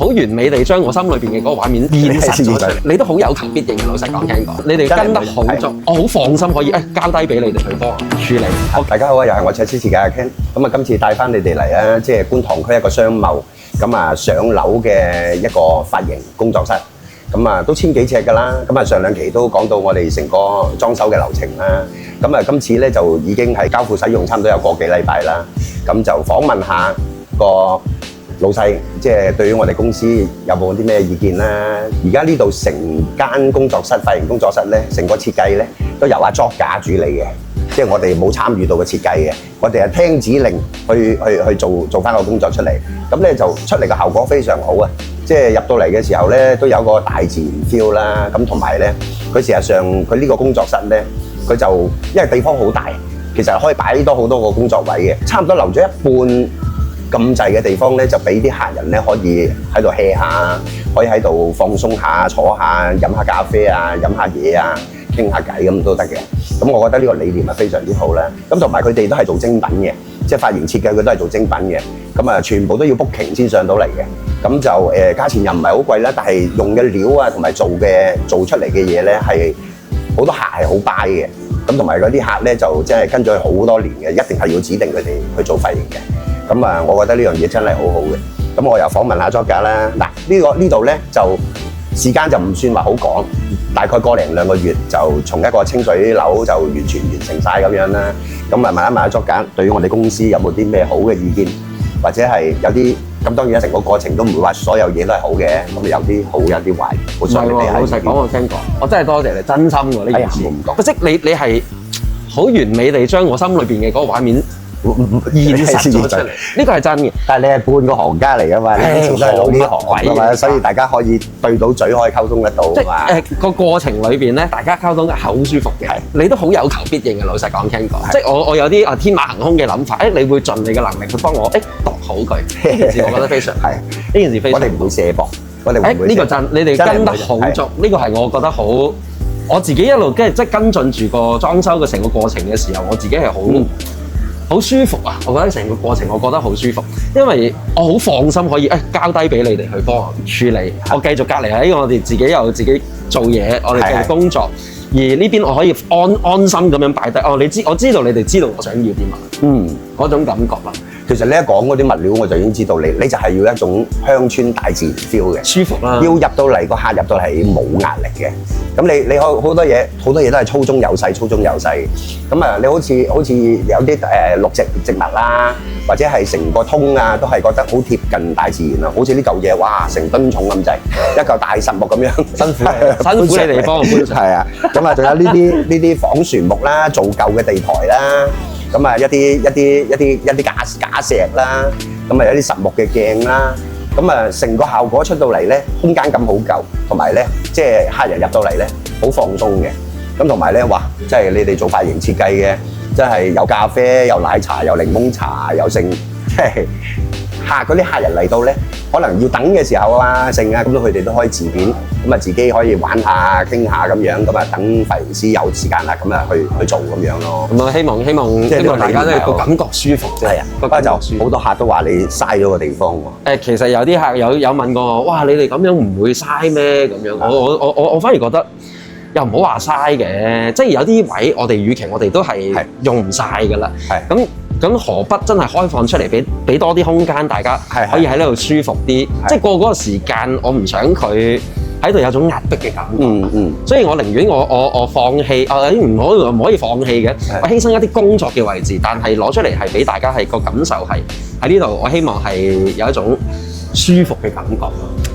好完美地將我心裏邊嘅嗰個畫面現實咗出嚟。你都好有求必應嘅，老實講聽講，你哋跟得好足，我好放心可以交低俾你哋去幫我處理。好，大家好啊，又係我卓師時間阿 Ken。咁啊，今次帶翻你哋嚟啊，即係觀塘區一個商貿咁啊上樓嘅一個髮型工作室。咁啊都千幾尺㗎啦。咁啊上兩期都講到我哋成個裝修嘅流程啦。咁啊今次咧就已經係交付使用差唔多有個幾禮拜啦。咁就訪問下個老細，即係對於我哋公司有冇啲咩意見啦？而家呢度成間工作室、髮型工作室咧，成個設計咧都由阿 Jock 主理嘅，即係我哋冇參與到嘅設計嘅，我哋係聽指令去做翻個工作出嚟。咁咧就出嚟嘅效果非常好啊！即係入到嚟嘅時候咧，都有個大自然 feel 啦。咁同埋咧，佢事實上佢呢個工作室咧，佢就因為地方好大，其實可以擺多好多個工作位嘅，差唔多留咗一半咁滯嘅地方咧，就俾啲客人咧可以喺度 hea 下，可以喺度放鬆下、坐下、飲下咖啡啊、飲下嘢啊、傾下偈咁都得嘅。咁我覺得呢個理念係非常之好啦。咁同埋佢哋都係做精品嘅，即係髮型設計佢都係做精品嘅。咁啊，全部都要 booking 先上到嚟嘅。咁就價錢又唔係好貴啦，但係用嘅料啊同埋做出嚟嘅嘢咧係好多客係好 buy 嘅。咁同埋嗰啲客咧就即係跟咗佢好多年嘅，一定係要指定佢哋去做髮型嘅。咁啊，我覺得呢樣嘢真係好好嘅。咁我又訪問下 Jock 啦。嗱，呢度咧就時間就唔算話好趕，大概個零兩個月就從一個清水樓就完全完成晒咁樣啦。咁啊，問一問阿 Jock，對於我哋公司有冇啲咩好嘅意見，或者係有啲咁當然成個過程都唔會話所有嘢都係好嘅，咁有啲好有啲壞。好想你哋係。老實講，我聽過，我真係多謝你，真心喎呢件事。即係你係好完美地將我心裏邊嘅嗰個畫面現實咗出嚟，呢個係真嘅。但係你係半個行家嚟㗎嘛，你做都係老呢行㗎嘛，所以大家可以對到嘴，可以溝通得到啊嘛。個過程裏邊咧，大家溝通係好舒服嘅。你都好有求必應嘅，老實講聽過。即係我有啲天馬行空嘅諗法，你會盡你嘅能力去幫我度好佢。呢件事我覺得非常係，呢件事非常。我哋唔會卸膊，我哋唔會。呢個真，你哋跟得好足，呢個係我覺得好。我自己一路即係跟進住個裝修嘅成個過程嘅時候，我自己係好舒服啊！我覺得成個過程我覺得好舒服，因為我好放心可以交低俾你哋去幫我處理。我繼續隔離喺我哋自己又自己做嘢，我哋繼續工作。而呢邊我可以安心咁樣擺低。我知道你哋知道我想要啲乜，嗰種感覺啦。其實你一講嗰啲物料，我就已經知道你就係要一種鄉村大自然 feel 嘅，舒服啦。要入到嚟個客入到嚟冇壓力嘅。咁你好多嘢都係粗中有細，粗中有細。咁啊，你好似有啲綠植物啦，或者係成個通啊，都係覺得好貼近大自然啊。好似呢嚿嘢，哇，成噸重咁滯，一嚿大實木咁樣，辛苦你哋幫我搬上。係啊，咁啊，仲有呢啲仿船木啦，做舊嘅地台啦。咁啊，一啲假石啦，咁啊有啲實木嘅鏡啦，咁啊成個效果出到嚟咧，空間感好夠，同埋咧即係客人入到嚟咧好放鬆嘅，咁同埋咧哇，即係你哋做髮型設計嘅，真係有咖啡、有奶茶、有檸檬茶、有剩，即係嗰啲客人嚟到咧，可能要等嘅時候啊，剩啊，咁佢哋都可以自便，咁啊自己可以玩下、傾下咁樣，咁啊等髮型師有時間啦，咁啊去做咁樣咯。咁啊希望即係大家都個感覺舒服啫。係啊，不過就好多客都話你嘥咗個地方喎。其實有啲客有問過我，哇！你哋咁樣唔會嘥咩？咁樣我反而覺得又唔好話嘥嘅，即係有啲位我哋與其我哋都係用唔晒㗎啦。係咁何不真係開放出嚟俾多啲空間，大家可以喺呢度舒服啲。即係過嗰個時間，我唔想佢喺度有種壓迫嘅感覺。所以我寧願我放棄，唔可以放棄嘅。我犧牲一啲工作嘅位置，但係攞出嚟係俾大家係個感受係喺呢度。我希望係有一種舒服嘅感覺。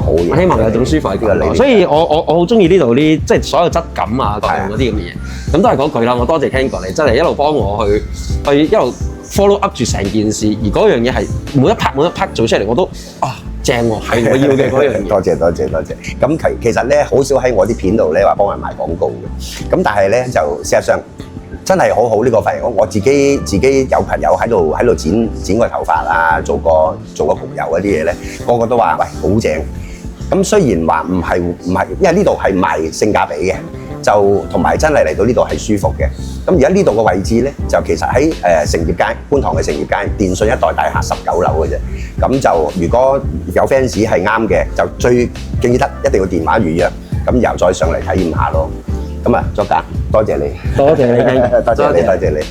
我希望有一種舒服嘅感覺。所以我好中意呢度啲即係所有質感啊，各樣嗰啲咁嘅嘢。咁都係嗰句啦。我多謝 Ken 哥，你真係一路幫我去一路 follow up 住成件事，而嗰樣嘢係每一 part 做出嚟，我都正喎，係我要嘅嗰樣嘢。多謝。咁其實咧，好少喺我啲片度咧話幫人賣廣告嘅。咁但係咧就事實上真係好呢個髮型。我自己有朋友喺度剪個頭髮啊，做個焗油嗰啲嘢咧，個個都話喂好正。咁雖然話唔係，因為呢度係賣性價比嘅。就同埋真係嚟到呢度係舒服嘅。咁而家呢度嘅位置咧，就其實喺成業街，觀塘嘅成業街電信一代大廈19樓嘅啫。咁就如果有 fans 係啱嘅，就最記得一定要電話預約，咁然後再上嚟體驗下咯。咁啊，作家，多謝你，多謝你，多謝你，多謝你。